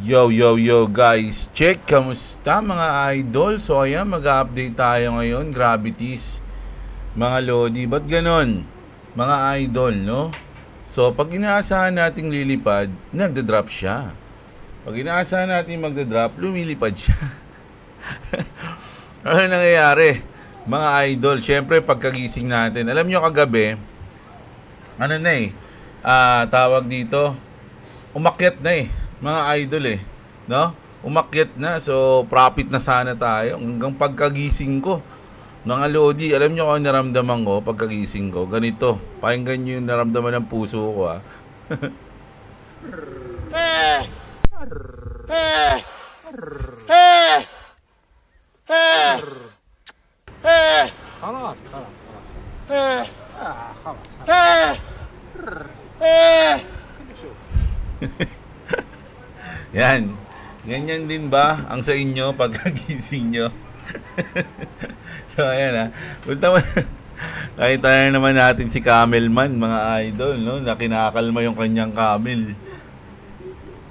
Yo guys, check, kamusta mga idol? So ayan, mag-update tayo ngayon, Gravities. Mga Lodi, ba't ganon? Mga idol, no? So pag inaasahan nating lilipad, nagda-drop siya. Pag inaasahan natin magda-drop, lumilipad siya. Ano nangyayari? Mga idol, syempre pagkagising natin, alam nyo kagabi, ano na tawag dito, umakyat na mga idol no? Umakyat na, so profit na sana tayo hanggang pagkagising ko. Mga Lodi, alam nyo kung naramdaman ko pagkagising ko? Ganito, pakinggan nyo yung naramdaman ng puso ko خلاص Yan. Ganyan din ba ang sa inyo pagkagising nyo? So ayan punta mo. Kahit tayo naman natin si Camelman, mga idol, no? Na kinakalma yung kanyang camel.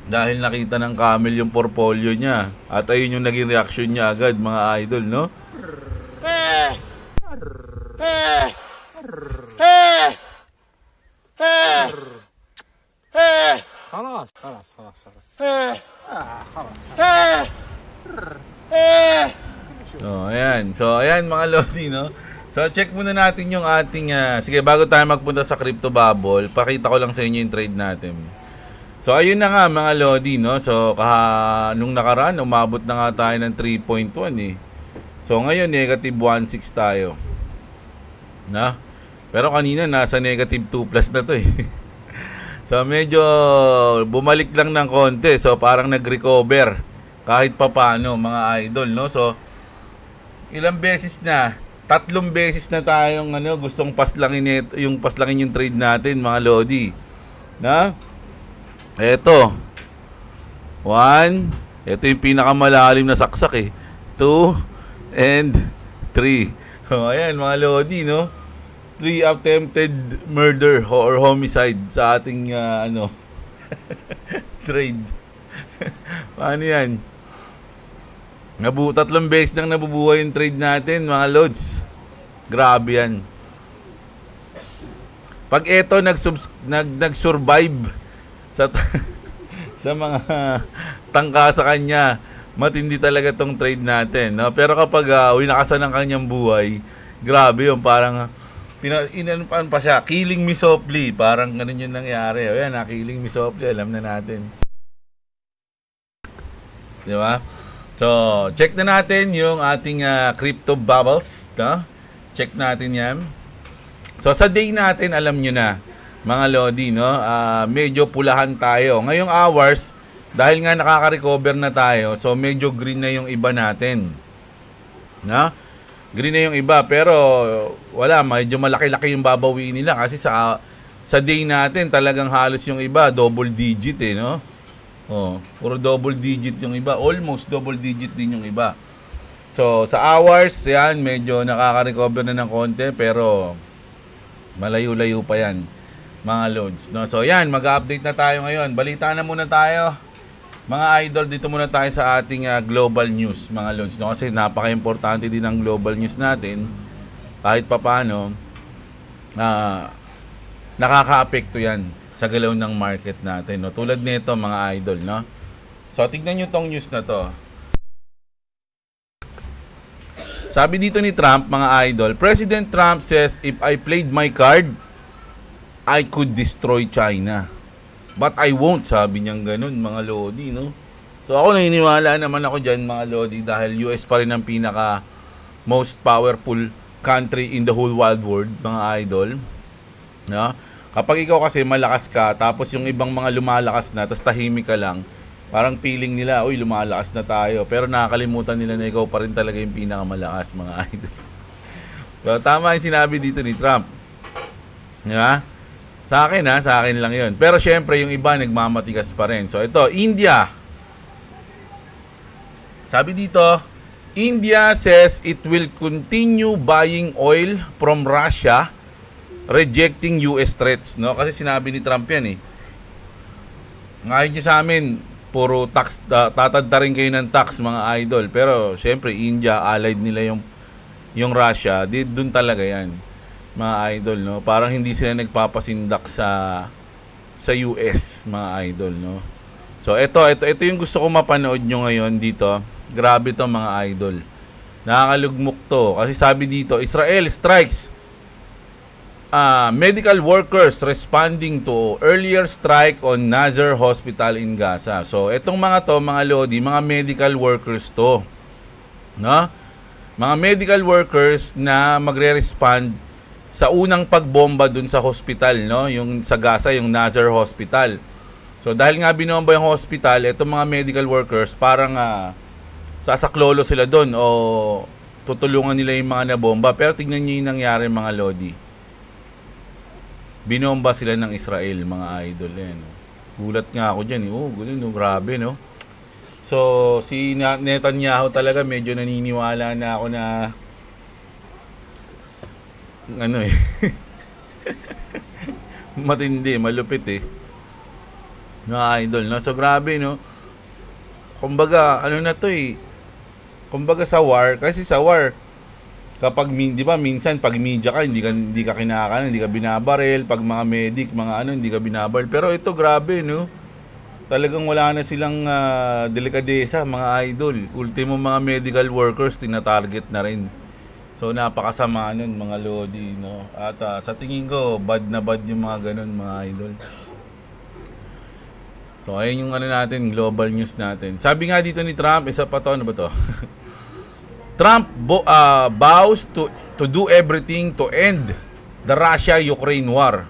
Dahil nakita ng camel yung portfolio niya. At ayun yung naging reaction niya agad, mga idol, no? خلاص So ayan mga Lodi, no? So check muna natin yung ating sige, bago tayo magpunta sa crypto bubble, pakita ko lang sa inyo yung trade natin. So ayun na nga mga Lodi, no? So nung nakaraan umabot na nga tayo ng 3.1 So ngayon negative 1.6 tayo. Na? Pero kanina nasa negative 2 plus na to So medyo bumalik lang ng konti. So parang nag-recover kahit papano, mga idol, no? So ilang beses na, 3 beses na tayong gustong paslangin yung trade natin, mga Lodi. Na? Eto. 1, ito yung pinakamalalim na saksak 2 and 3. Ayan mga Lodi, no? 3 attempted murder or homicide sa ating trade. Paano yan? 3 beses nang nabubuhay yung trade natin, mga Lods. Grabe yan. Pag eto nag-survive sa sa mga tangka sa kanya, matindi talaga tong trade natin, no? Pero kapag winakasan ng kanyang buhay, grabe yung parang inanupan pa siya, killing me softly, parang ganun yung nangyari. Ayan, killing me softly, alam na natin. Di ba? So, check na natin yung ating crypto bubbles, no? Check natin yan. So, sa day natin, alam nyo na, mga Lodi, no? Medyo pulahan tayo. Ngayong hours, dahil nga nakaka-recover na tayo, so medyo green na yung iba natin. No? Green na yung iba, pero wala, medyo malaki-laki yung babawiin nila kasi sa day natin talagang halos yung iba double digit no? Puro double digit yung iba, almost double digit din yung iba. So sa hours, yan, medyo nakaka-recover na ng konti, pero malayo-layo pa yan, mga Lods, no? So yan, mag-update na tayo ngayon. Balita na muna tayo, mga idol. Dito muna tayo sa ating global news, mga Lods, no? Kasi napaka-importante din ang global news natin. Kahit papano, nakaka-apekto yan sa galaw ng market natin, no? Tulad nito, mga idol, no? So tignan nyo tong news na to. Sabi dito ni Trump, mga idol, President Trump says, if I played my card, I could destroy China. But I won't, sabi niyang ganun, mga Lodi, no? So ako naniniwala naman ako dyan, mga Lodi, dahil US pa rin ang pinaka most powerful country in the whole wide world, mga idol, no? Kapag ikaw kasi malakas ka, tapos yung ibang mga lumalakas na, tapos tahimik ka lang, parang feeling nila, uy, lumalakas na tayo, pero nakakalimutan nila na ikaw pa rin talaga yung pinakamalakas, mga idol. So tama yung sinabi dito ni Trump, di ba? Sa akin sa akin lang yun. Pero syempre yung iba nagmamatigas pa rin. So ito, India. Sabi dito, India says it will continue buying oil from Russia, rejecting US threats, no? Kasi sinabi ni Trump yan Ngayon niya sa amin, puro tax, tatadta rin kayo ng tax mga idol. Pero syempre India, allied nila yung Russia, doon talaga yan mga idol, no? Parang hindi sila nagpapasindak sa US mga idol, no? So ito yung gusto ko mapanood nyo ngayon dito. Grabe to mga idol. Nakakalugmok to kasi sabi dito, Israel strikes medical workers responding to earlier strike on Nasser Hospital in Gaza. So, etong mga to, mga lodi, mga medical workers to. No? Mga medical workers na magre-respond sa unang pagbomba dun sa hospital, no? Yung sa Gaza, yung Nasser Hospital. So, dahil nga binomba yung hospital, etong mga medical workers, parang sasaklolo sila dun o tutulungan nila yung mga nabomba. Pero tignan nyo yung nangyari mga lodi. Binomba sila ng Israel, mga idol. No? Gulat nga ako dyan. Ganun, grabe, no? So, si Netanyahu talaga medyo naniniwala na ako na ano matindi, malupit mga idol, no? So, grabe, no? Kumbaga, ano na to kumbaga sa war, kasi sa war, kapag, di ba, minsan pag media ka, hindi ka kinakanan, hindi ka binabaril, pag mga medic, mga hindi ka binabaril. Pero ito, grabe, no? Talagang wala na silang delikadesa, mga idol. Ultimo mga medical workers, tinatarget na rin. So, napakasama nun, mga lodi, no? At sa tingin ko, bad na bad yung mga ganun, mga idol. So, ayun yung natin, global news natin. Sabi nga dito ni Trump, isa pa to, ano ba to? Trump vows to do everything to end the Russia-Ukraine war.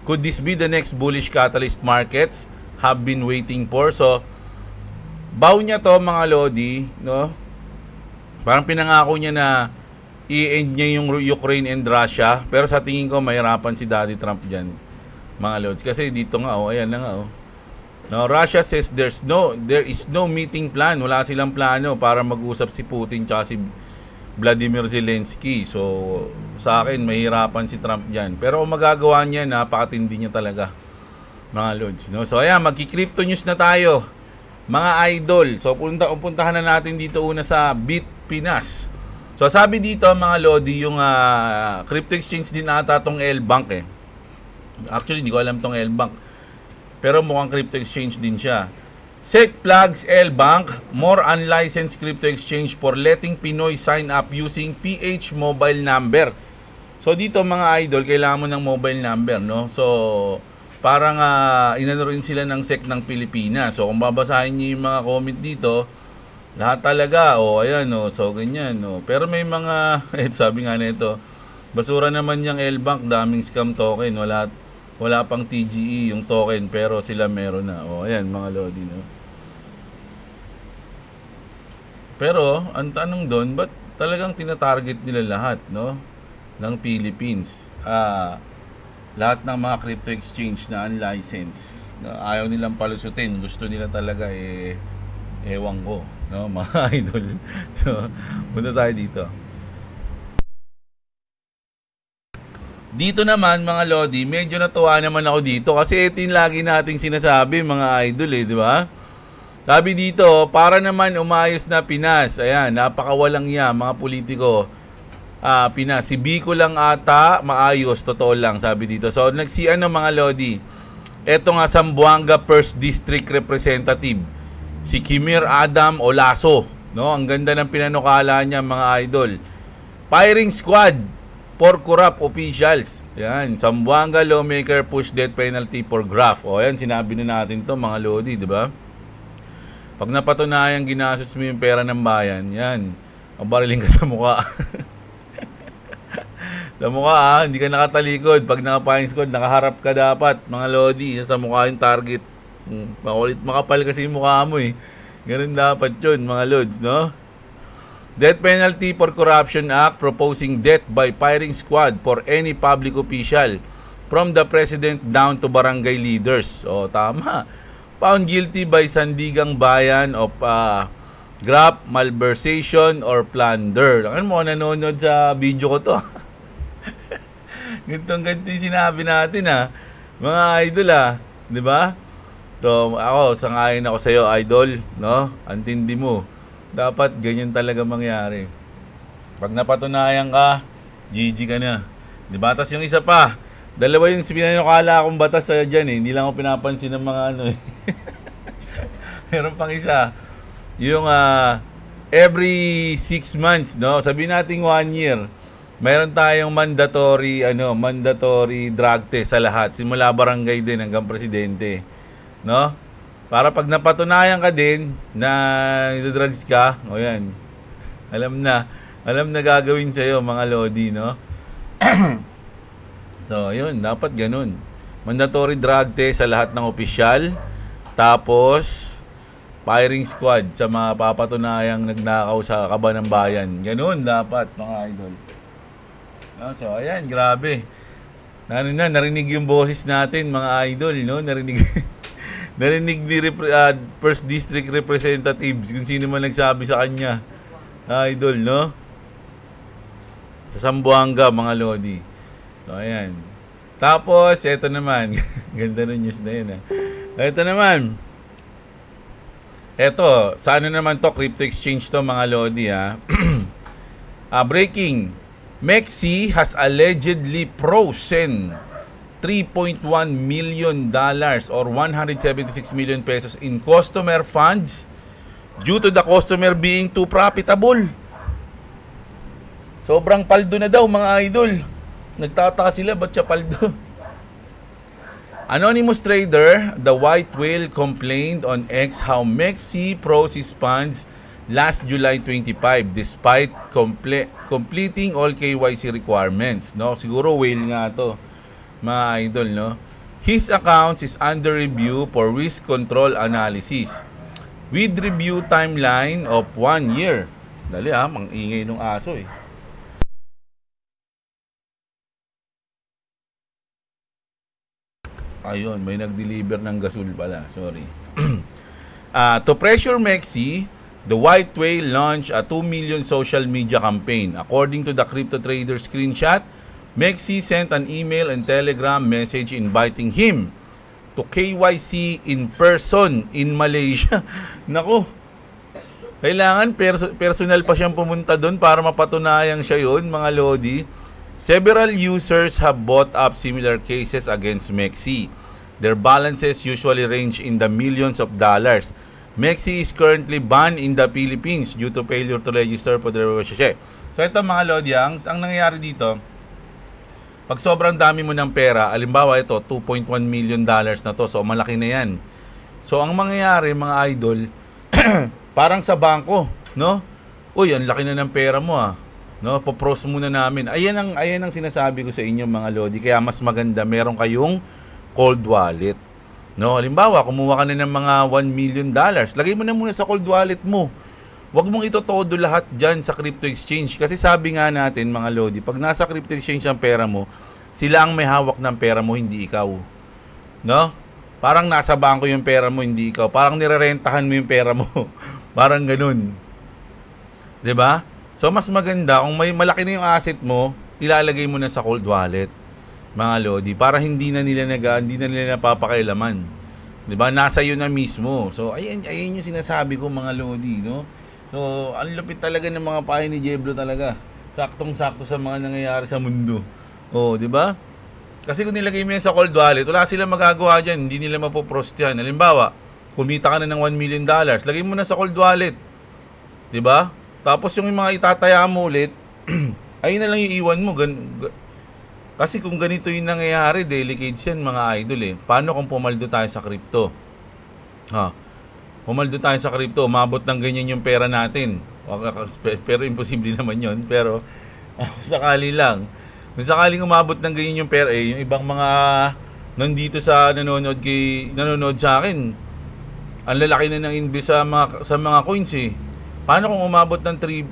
Could this be the next bullish catalyst markets have been waiting for? So, vow niya to mga lodi, no? Parang pinangako niya na i-end niya yung Ukraine and Russia. Pero sa tingin ko, mahirapan si Daddy Trump dyan, mga lods. Kasi dito nga, ayan na nga, No, Russia says there is no meeting plan. Wala silang plano para mag-usap si Putin tsaka si Vladimir Zelensky. So, sa akin, mahirapan si Trump dyan. Pero kung magagawa niya, napakatindi niya talaga, mga lods. No? So, ayan, magki-crypto news na tayo, mga idol. So, puntahan na natin dito una sa Bitpinas. So, sabi dito, mga lodi, yung crypto exchange din ata tong L-Bank Actually, di ko alam tong L-Bank. Pero mukhang crypto exchange din siya. SEC flags L-Bank, more unlicensed crypto exchange for letting Pinoy sign up using PH mobile number. So dito mga idol, kailangan mo ng mobile number, no? So parang inano rin sila ng SEC ng Pilipinas. So kung babasahin niyo yung mga comment dito, lahat talaga, ayan, so ganyan, Pero may mga, sabi nga nito, basura naman yung L-Bank, daming scam token, wala pang TGE yung token pero sila meron na. Ayan mga lodi, no? Pero ang tanong doon, ba't talagang tinatarget nila lahat, no? Ng Philippines. Lahat ng mga crypto exchange na unlicensed. Ayaw nilang palusutin. Gusto nila talaga ewan ko, no? Mga idol. So, punta tayo dito. Dito naman mga lodi, medyo natuwa naman ako dito kasi ito yung lagi nating sinasabi mga idol di ba? Sabi dito, para naman umayos na Pinas. Ayan, napakawalang mga politiko. Pinas, si Biko lang ata maayos, totoo lang, sabi dito. So, mga lodi, eto nga Zamboanga 1st District Representative, si Kimir Adam Olaso, no? Ang ganda ng pinanukala niya mga idol. Firing squad for corrupt officials. Yan, Zamboanga lawmaker push death penalty for graft. Yan, sinabi na natin to mga lodi, di ba? Pag napatunayan ginastos mo yung pera ng bayan, yan, mabariling ka sa mukha. Sa mukha hindi ka nakatalikod. Pag naka-firing squad, nakaharap ka dapat, mga lodi, sa mukha yung target. Makulit, makapal kasi yung mukha mo Ganun dapat yun, mga lods, no? Death penalty for corruption act proposing death by firing squad for any public official from the president down to barangay leaders. Tama. Found guilty by Sandigang Bayan of graft, malversation or plunder. Ano mo nanonood sa video ko to? Ganito sinabi natin mga idol 'di ba? So, ako, sangayon ako sa'yo, idol, no? Antindi mo. Dapat ganyan talaga mangyari. Pag napatunayan ka, GG ka na. Di ba? Tas yung isa pa, dalawa yung pinanukala akong batas sa dyan eh. Hindi lang ako pinapansin ng mga ano eh. Meron pang isa. Yung every 6 months, no? Sabihin natin 1 year. Mayroon tayong mandatory drug test sa lahat. Simula barangay din hanggang presidente. No? Para pag napatunayan ka din na drugs ka, o yan. Alam na gagawin sa iyo mga lodi, no? So, yun, dapat ganun. Mandatory drug test sa lahat ng opisyal. Tapos firing squad sa mga papatunayang nagnakaw sa kaban ng bayan. Ganun dapat, mga idol. No? So, ayan, grabe. Narinig yung boses natin, mga idol, no? Narinig ni First District Representatives kung sino man nagsabi sa kanya. Idol, no? Sa Zamboanga, mga lodi. So, ayan. Tapos, eto naman. Ganda na news na yun, ha? Eto naman. Eto, sana naman to, crypto exchange to, mga lodi, ha? Breaking. Mexi has allegedly frozen $3.1 million or 176 million pesos in customer funds due to the customer being too profitable. Sobrang paldo na daw, mga idol. Nagtataka sila, ba't siya paldo? Anonymous trader, the White Whale, complained on X how Mexi froze his funds last July 25 despite completing all KYC requirements. No? Siguro whale nga to, mga idol, no? His accounts is under review for risk control analysis with review timeline of 1 year. Dali mang-ingay nung aso eh. Ayun, may nag-deliver ng gasol pala. Sorry. To pressure Mexi, the White Whale launched a 2 million social media campaign. According to the crypto trader screenshot, Mexi sent an email and telegram message inviting him to KYC in person in Malaysia. Naku, kailangan personal pa siyang pumunta doon para mapatunayang siya yun, mga lodi. Several users have bought up similar cases against Mexi. Their balances usually range in the millions of dollars. Mexi is currently banned in the Philippines due to failure to register for the relationship. So ito, mga lodi, ang nangyayari dito, pag sobrang dami mo ng pera, alimbawa ito, $2.1 million na to. So, malaki na yan. So, ang mangyayari, mga idol, parang sa bangko, no? Uy, ang laki na ng pera mo, no? Popros muna namin. Ayan ang sinasabi ko sa inyo, mga lodi. Kaya mas maganda, meron kayong cold wallet. No? Halimbawa, kumuha ka na ng mga $1 million. Lagay mo na muna sa cold wallet mo. Huwag mong itotodo lahat dyan sa crypto exchange. Kasi sabi nga natin, mga lodi, pag nasa crypto exchange ang pera mo, sila ang may hawak ng pera mo, hindi ikaw. No? Parang nasa bangko yung pera mo, hindi ikaw. Parang nirerentahan mo yung pera mo. Parang ganun. 'Di ba? So, mas maganda, kung may malaki na yung asset mo, ilalagay mo na sa cold wallet, mga lodi, para hindi na nila napapakailaman. 'Di ba? Nasa iyo na mismo. So, ayun yung sinasabi ko, mga lodi, no? So, ang lupit talaga ng mga pahay ni Jeblo talaga. Saktong-sakto sa mga nangyayari sa mundo. Oh, 'di ba? Kasi kung nilagay mo yan sa cold wallet, wala silang magagawa diyan, hindi nila mapoprost yan. Halimbawa, kumita ka na ng $1 million, lagay mo na sa cold wallet. 'Di ba? Tapos yung mga itataya mo ulit, ayun na lang yung iwan mo. Kasi kung ganito yung nangyayari, delicate yan, mga idol eh. Paano kung pumaldo tayo sa crypto? Pumaldo tayo sa crypto, umabot ng ganyan yung pera natin. Pero imposible naman yun. Pero sakali lang. Kung sakaling umabot ng ganyan yung pera, yung ibang mga nandito sa nanonood sa akin, ang lalaki na ng invest sa mga coins eh. Paano kung umabot ng $3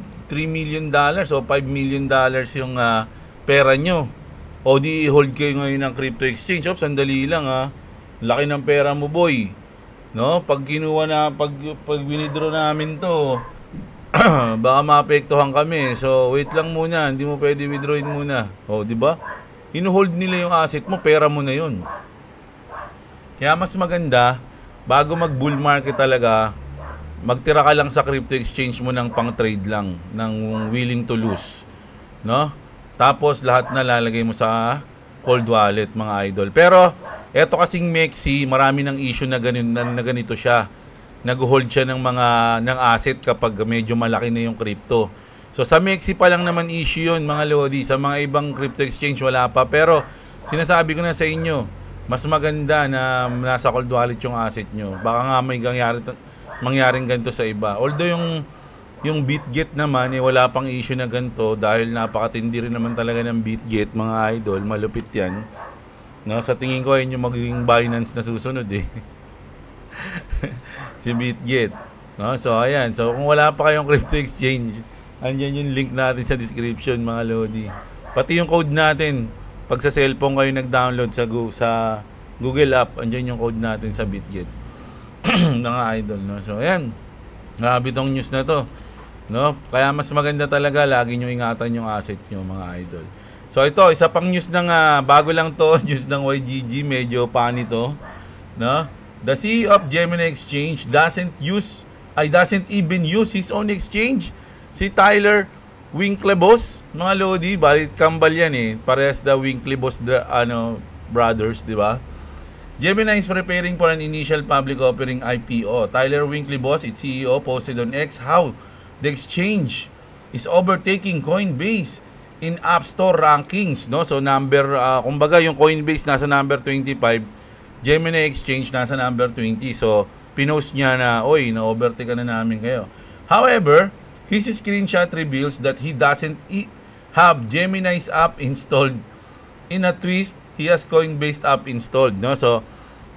million o $5 million yung pera nyo? O di hold kayo ngayon ng crypto exchange. Sandali lang laki ng pera mo, boy. No? Pag kinuha na, pag winidraw namin to, baka maapektuhan kami. So, wait lang muna. Hindi mo pwede withdrawin muna. O, di ba? Ino-hold nila yung asset mo, pera mo na yun. Kaya mas maganda, bago mag bull market talaga, magtira ka lang sa crypto exchange mo ng pang trade lang, ng willing to lose, no? Tapos lahat na lalagay mo sa cold wallet, mga idol. Pero eto kasing Mexi, marami ng issue na ganito siya. Nag-hold siya ng asset kapag medyo malaki na yung crypto. So sa Mexi pa lang naman issue yun, mga lodi. Sa mga ibang crypto exchange wala pa. Pero sinasabi ko na sa inyo, mas maganda na nasa cold wallet yung asset nyo. Baka nga may mangyaring ganito sa iba. Although yung BitGet naman, wala pang issue na ganito dahil napakatindi rin naman talaga ng BitGet, mga idol. Malupit yan. No, sa tingin ko, yun yung magiging Binance na susunod eh. Si BitGet. No, so ayan. So kung wala pa kayong crypto exchange, andyan yung link natin sa description, mga lodi. Pati yung code natin, pag sa cellphone kayo nag-download sa Google app, andyan yung code natin sa BitGet. Mga idol, no. So ayan. Grabe tong news na to. No? Kaya mas maganda talaga lagi nyo ingatan yung asset nyo, mga idol. So ito, isa pang news ng bago lang to, news ng YGG, medyo funny to, no? The CEO of Gemini Exchange doesn't even use his own exchange. Si Tyler Winklevoss, mga lodi, balit kambal yan eh. Parehas the Winklevoss brothers, di ba? Gemini is preparing for an initial public offering IPO. Tyler Winklevoss, its CEO, posted on X how the exchange is overtaking Coinbase in App Store rankings, no? So kumbaga yung Coinbase nasa number 25, Gemini Exchange nasa number 20. So pinost niya na, oy, na-overtake na namin kayo. However, his screenshot reveals that he doesn't have Gemini's app installed. In a twist, he has Coinbase app installed, no? So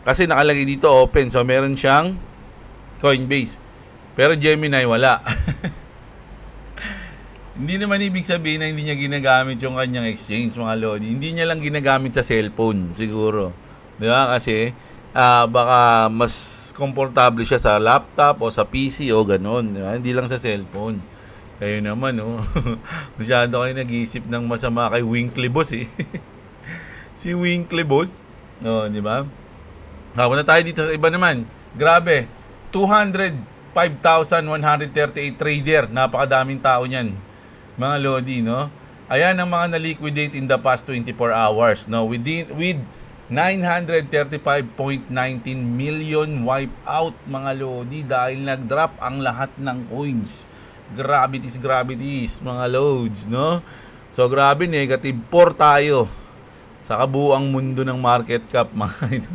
kasi nakalagay dito open, so meron siyang Coinbase. Pero Gemini wala. Hindi naman ibig sabihin na hindi niya ginagamit yung kanyang exchange, mga lodi. Hindi niya lang ginagamit sa cellphone, siguro. Di ba? Kasi baka mas komportable siya sa laptop o sa PC o ganon. Di ba? Hindi lang sa cellphone. Kayo naman, oh. Masyado kayo nag-iisip ng masama kay Winklevoss eh. Si Winklevoss. No, di ba? Punta tayo dito sa iba naman. Grabe. 205,138 trader. Napakadaming tao niyan, mga lodi, no? Ayan ang mga na-liquidate in the past 24 hours, no? With 935.19 million wipe out, mga lodi, dahil nag-drop ang lahat ng coins. Gravities, mga loads, no? So, grabe, negative 4 tayo sa kabuuang mundo ng market cap, mga ito.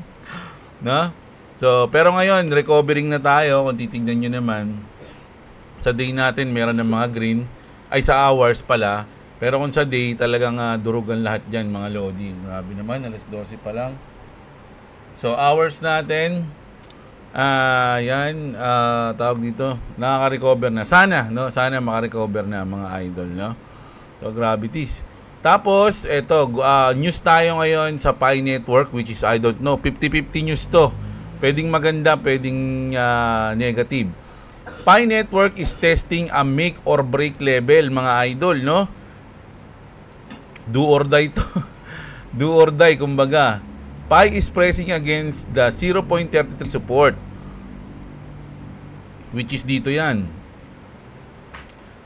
No? So, pero ngayon, recovering na tayo. Kung titignan nyo naman, sa day natin, meron ng mga green. Ay, sa hours pala. Pero kung sa day, talagang durugan lahat dyan, mga lodi. Grabe naman, alas 12 pa lang. So, hours natin, tawag dito, nakaka-recover na. Sana, no? Sana maka-recover na, mga idol, no? So, gravities. Tapos, eto, news tayo ngayon sa Pi Network, which is, I don't know, 50-50 news to. Pwedeng maganda, pwedeng negative. Pi Network is testing a make or break level, mga idol, no? Do or die to. Do or die, kumbaga. Pi is pressing against the 0.33 support, which is dito yan.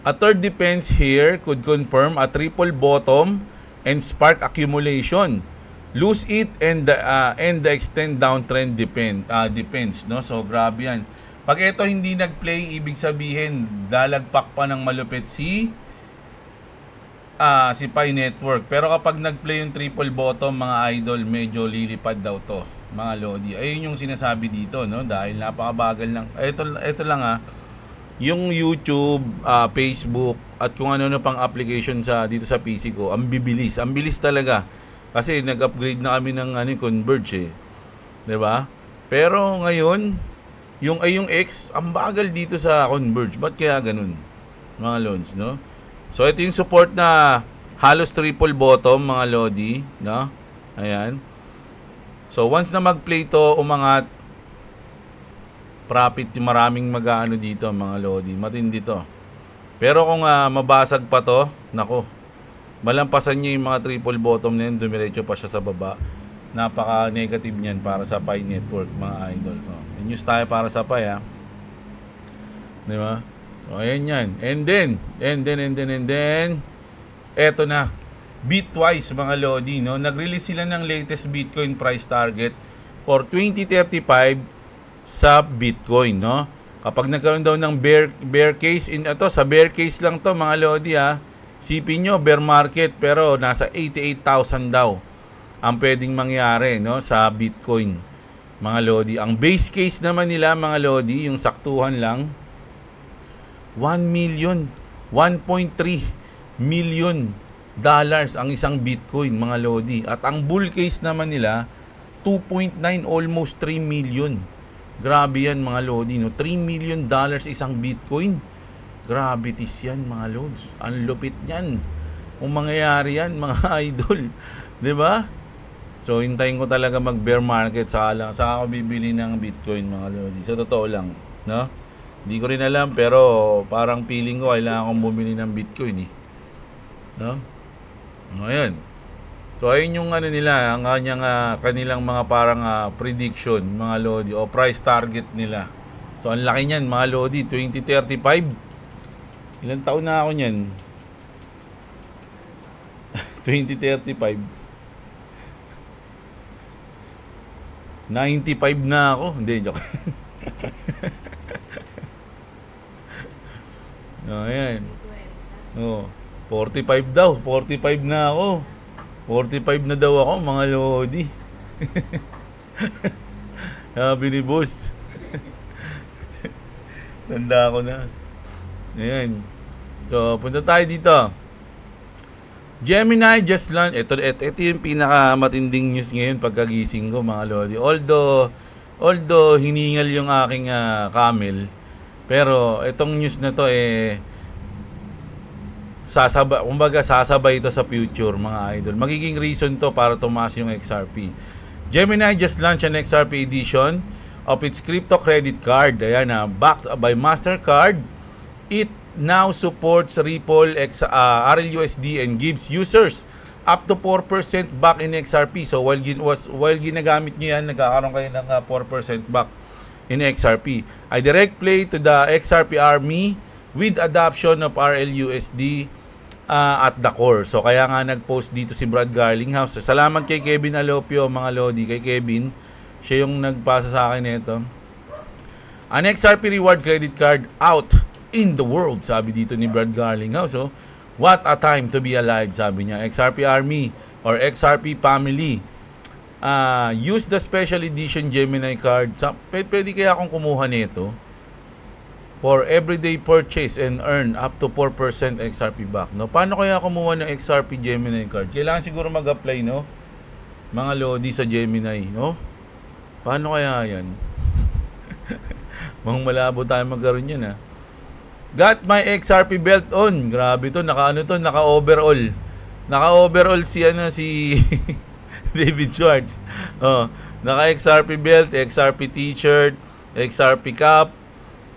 A third defense here could confirm a triple bottom and spark accumulation. Lose it and the extend downtrend depends, no? So grabe yan. Pag ito hindi nag-play, ibig sabihin lalagpak pa ng malupit si Pi Network. Pero kapag nag-play yung triple bottom, mga idol, medyo lilipad daw to, mga lodi. Ayun yung sinasabi dito, no? Dahil napakabagal lang. Ito lang yung YouTube, Facebook at kung ano pang application dito sa PC ko, ang bibilis. Ang bilis talaga. Kasi nag-upgrade na kami ng Converge eh. 'Di ba? Pero ngayon, yung X, ang bagal dito sa Converge. Ba't kaya ganun, mga lods, no? So ito yung support na halos triple bottom, mga lodi, no? Ayan. So once na mag-play to, umangat, profit, yung maraming mag-aano dito, mga lodi. Matindi to. Pero kung mabasag pa to, nako, malampasan niya yung mga triple bottom na yun, dumiretso pa siya sa baba. Napaka-negative niyan para sa Pi Network, mga idol. So, news tayo para sa Pi, ha. Di ba? So, ayan yan. And then, eto na. Bitwise, mga Lodi, no? Nag-release sila ng latest Bitcoin price target for 2035 sa Bitcoin, no? Kapag nagkaroon daw ng bear case, sa bear case lang to, mga Lodi, ha. Sipin nyo, bear market, pero nasa 88,000 daw ang pwedeng mangyari, no, sa Bitcoin, mga Lodi. Ang base case naman nila, mga Lodi, yung saktuhan lang, 1 million, 1.3 million dollars ang isang Bitcoin, mga Lodi. At ang bull case naman nila, 2.9, almost 3 million. Grabe yan, mga Lodi, no? 3 million dollars isang Bitcoin. Grabe tis yan, mga Lods. Ang lupit yan. Kung mangyayari yan, mga idol. 'Di ba? So, hintayin ko talaga mag-bear market saka ako bibili ng Bitcoin, mga Lodi. So, totoo lang, no? Hindi ko rin alam, pero parang feeling ko kailangan kong bumili ng Bitcoin, eh. No? Ayan. So, ayun yung nila, ang kanilang mga parang prediction, mga Lodi, o price target nila. So, ang laki niyan, mga Lodi, 2035. Ilang taon na ako niyan? 2035. 95 na ako. Hindi, joke. Ayan. 45 daw. 45 na ako. 45 na daw ako, mga Lodi. Sabi ni boss. Tanda ko na. Ayan. So, punta tayo dito. Gemini just launched. Ito yung pinakamatinding news ngayon pagkagising ko, mga Lodi. Although hiningal yung aking camel, pero itong news na to sasabay ito sa future, mga idol. Magiging reason to para tumaas yung XRP. Gemini just launched an XRP edition of its crypto credit card. Ayan na, backed by Mastercard. It now supports Ripple, RLUSD, and gives users up to 4% back in XRP. So while ginagamit nyo yan, nagkakaroon kayo ng 4% back in XRP. A direct play to the XRP army with adoption of RLUSD at the core. So kaya nga nag-post dito si Brad Garlinghouse. Salamat kay Kevin Alopio, mga Lodi. Kay Kevin, siya yung nagpasa sa akin nito. An XRP reward credit card out in the world, sabi dito ni Brad Garlinghouse. So, what a time to be alive, sabi niya. XRP Army or XRP Family, use the special edition Gemini card. Pwede kaya akong kumuha nito for everyday purchase and earn up to 4% XRP back, no? Paano kaya kumuha ng XRP Gemini card? Kailangan siguro mag-apply, no, mga Lodi, sa Gemini, no? Paano kaya yan? Mang malabo tayo magkaroon yan, ha? Got my XRP belt on. Grabe to, naka-overall. Naka-overall si David Schwartz. Naka-XRP belt, XRP t-shirt, XRP cap,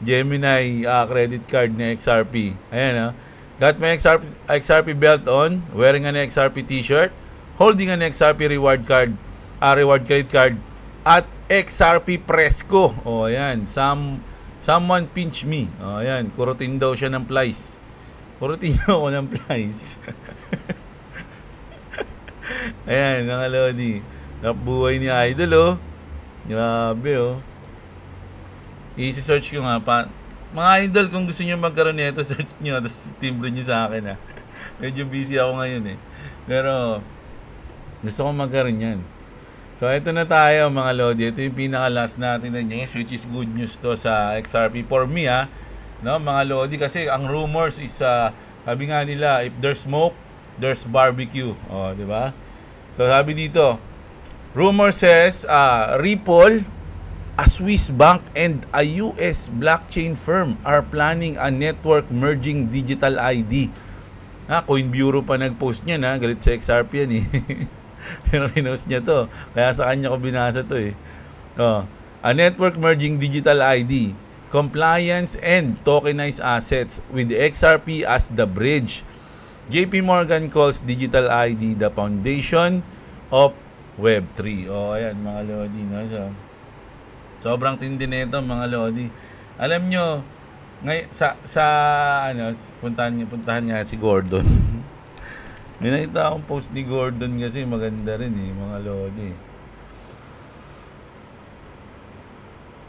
Gemini credit card na XRP. Ayan, got my XRP belt on, wearing an XRP t-shirt, holding an XRP reward reward credit card at XRP Fresco. Ayan, someone pinch me. Ayan, kurutin daw siya ng plies. Kurutin niyo ako ng plies. Ayan, mga Lodi. Buhay ni Idol, Grabe, I-search ko nga pa. Mga Idol, kung gusto niyo magkaroon nito, search niyo, tapos timbre niyo sa akin, Medyo busy ako ngayon, Pero, gusto ko magkaroon yan. So, ito na tayo, mga Lodi. Ito yung pinaka-last natin na news, which is good news to sa XRP. For me, no, mga Lodi, kasi ang rumors is, sabi nga nila, if there's smoke, there's barbecue. Di ba? So, sabi dito, rumor says, Ripple, a Swiss bank, and a US blockchain firm are planning a network merging digital ID. Coin Bureau pa nag-post niyan, galit sa XRP yan, Pero pinost niya to. Kaya sa kanya ko binasa to, A network merging digital ID, compliance, and tokenized assets with XRP as the bridge. JP Morgan calls digital ID the foundation of Web3. Ayan mga lodi, no? So, sobrang tindi nito mga lodi. Alam nyo, puntahan niya si Gordon. May nakita akong post ni Gordon kasi maganda rin mga lodi.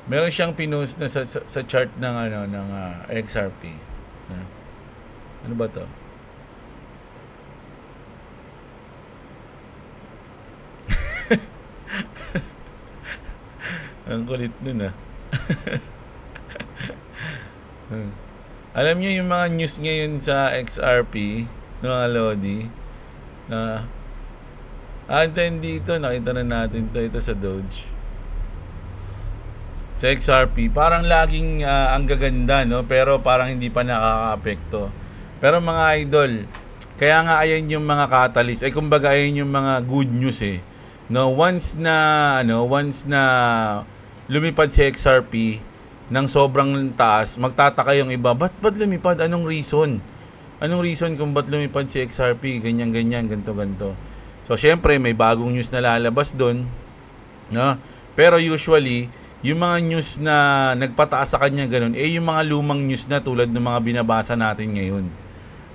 Meron siyang pinost na sa chart ng XRP. Ano ba 'to? Ang kulit nun Alam niyo yung mga news ngayon sa XRP, mga lodi, na dito nakita na natin ito sa Doge. Sa XRP, parang laging ang gaganda, no? Pero parang hindi pa nakaka-apekto. Pero mga idol, kaya nga ayan yung mga catalyst. Kumbaga ayan yung mga good news No, once na lumipad si XRP ng sobrang taas, magtataka yung iba, ba't lumipad? Anong reason? Anong reason kung ba't lumipad si XRP? Ganyan, ganto. So, syempre, may bagong news na lalabas doon. No? Pero usually, yung mga news na nagpataas sa kanya ganun, yung mga lumang news na tulad ng mga binabasa natin ngayon.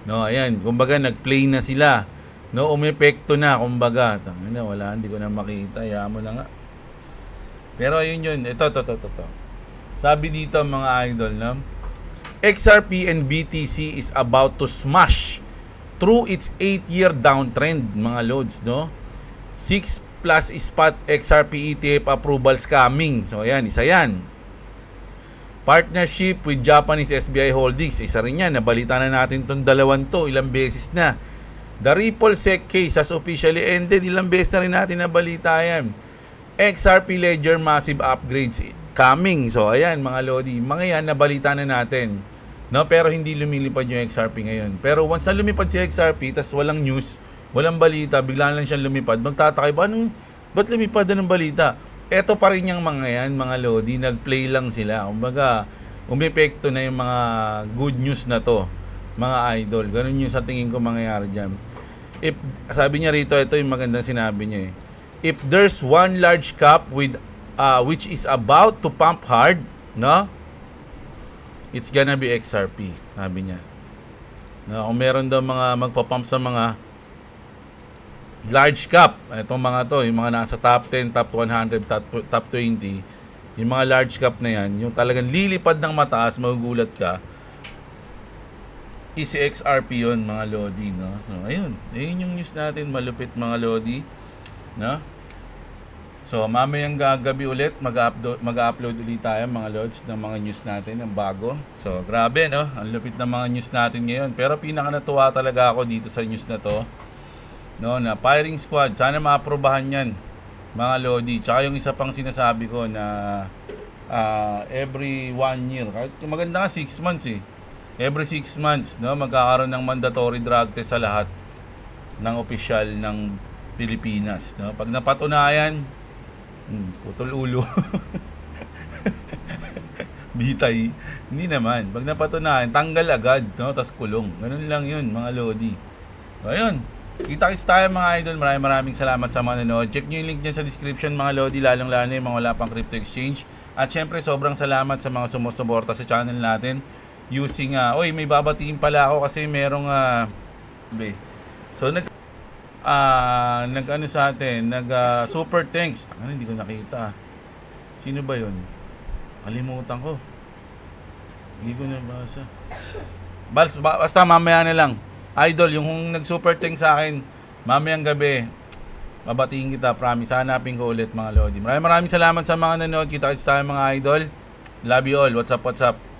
No, ayan, kumbaga nag-play na sila. No, umepekto na, kumbaga. Tangina, wala, hindi ko na makita. Hayaan mo na nga. Pero ayun. Ito. Sabi dito mga idol, no? XRP and BTC is about to smash through its 8-year downtrend, mga loads, no? 6+ spot XRP ETF approvals coming. So ayan, isa yan. Partnership with Japanese SBI Holdings, isa rin yan. Nabalita na natin itong dalawang to, ilang beses na. The Ripple SEC case has officially ended, ilang beses na rin natin nabalita yan. XRP Ledger massive upgrades coming. So ayan mga lodi, mga yan nabalita na natin. No, pero hindi lumilipad yung XRP ngayon. Pero once na lumipad si XRP, tas walang news, walang balita, bigla lang siyang lumipad, magtataka ba, ba't lumipad na ng balita? Eto pa rin yung mga yan, mga lodi, nag-play lang sila. Kumbaga, umepekto na yung mga good news na to, mga idol. Ganun yung sa tingin ko mangyayari dyan. Sabi niya rito, ito yung magandang sinabi niya If there's one large cap with which is about to pump hard, no? It's gonna be XRP, sabi niya. No, kung meron daw mga magpa-pump sa mga large cap, itong mga to, yung mga nasa top 10, top 100, top 20, yung mga large cap na yan, yung talagang lilipad ng mataas, magugulat ka, is XRP yun, mga lodi, no? So, ayun yung news natin, malupit mga lodi, no? So, mamayang gabi ulit, mag-upload ulit tayo mga lods ng mga news natin, ng bago. So, grabe, no? Ang lupit ng mga news natin ngayon. Pero pinaka natuwa talaga ako dito sa news na to, no, na firing squad. Sana maaprobahan yan, mga lodi. Tsaka yung isa pang sinasabi ko na every 1 year, maganda nga 6 months every 6 months, no, magkakaroon ng mandatory drug test sa lahat ng opisyal ng Pilipinas, no? Pag napatunayan, putol ulo. Bitay. Hindi naman. Pag napatunayan, tanggal agad, no? Tas kulong. Ganun lang yun, mga lodi. So, ayun. Kita-kits tayo mga idol. Maraming salamat sa mga nanood. Check nyo yung link dyan sa description mga lodi. Lalong-lalo yung mga wala pang crypto exchange. At syempre, sobrang salamat sa mga sumusuporta sa channel natin. Using, may babatiin pala ako kasi merong, so, nag-ano sa atin, super thanks. Hindi ko nakita. Sino ba yun? Kalimutan ko. Hindi ko nabasa. Basta mamaya na lang. Idol, yung nag-super thanks sa akin, mamayang gabi, babatiin kita. Promise, hanapin ko ulit mga lodi. Maraming salamat sa mga nanood. Kita-kits tayo mga idol. Love you all. What's up?